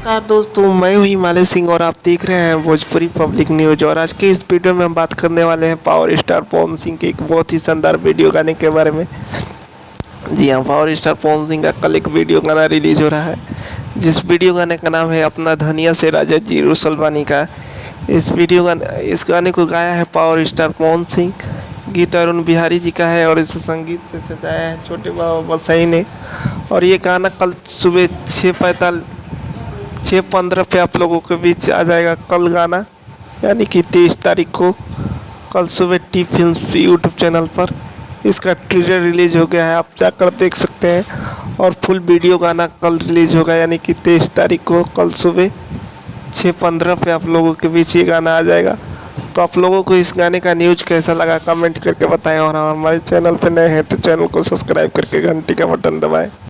नमस्कार दोस्तों, मैं हूं हिमालय सिंह और आप देख रहे हैं भोजपुरी पब्लिक न्यूज। और आज के इस वीडियो में हम बात करने वाले हैं पावर स्टार पवन सिंह के एक बहुत ही शानदार वीडियो गाने के बारे में। जी हाँ, पावर स्टार पवन सिंह का कल एक वीडियो गाना रिलीज हो रहा है, जिस वीडियो गाने का नाम है अपना धनिया से राजा जी रुसलवानी का। इस गाने को गाया है पावर स्टार पवन सिंह, गीत अरुण बिहारी जी का है और इसे संगीत से सजाया है छोटे बाबा बसाई ने। और ये गाना कल सुबह 6:15 पे आप लोगों के बीच आ जाएगा। कल गाना यानी कि 23 तारीख को कल सुबह टी फिल्म्स यूट्यूब चैनल पर इसका ट्रेलर रिलीज हो गया है, आप जाकर देख सकते हैं। और फुल वीडियो गाना कल रिलीज होगा यानी कि 23 तारीख को कल सुबह 6:15 पे आप लोगों के बीच ये गाना आ जाएगा। तो आप लोगों को इस गाने का न्यूज़ कैसा लगा कमेंट करके बताएं। और हमारे चैनल पर नए हैं तो चैनल को सब्सक्राइब करके घंटी का बटन दबाएं।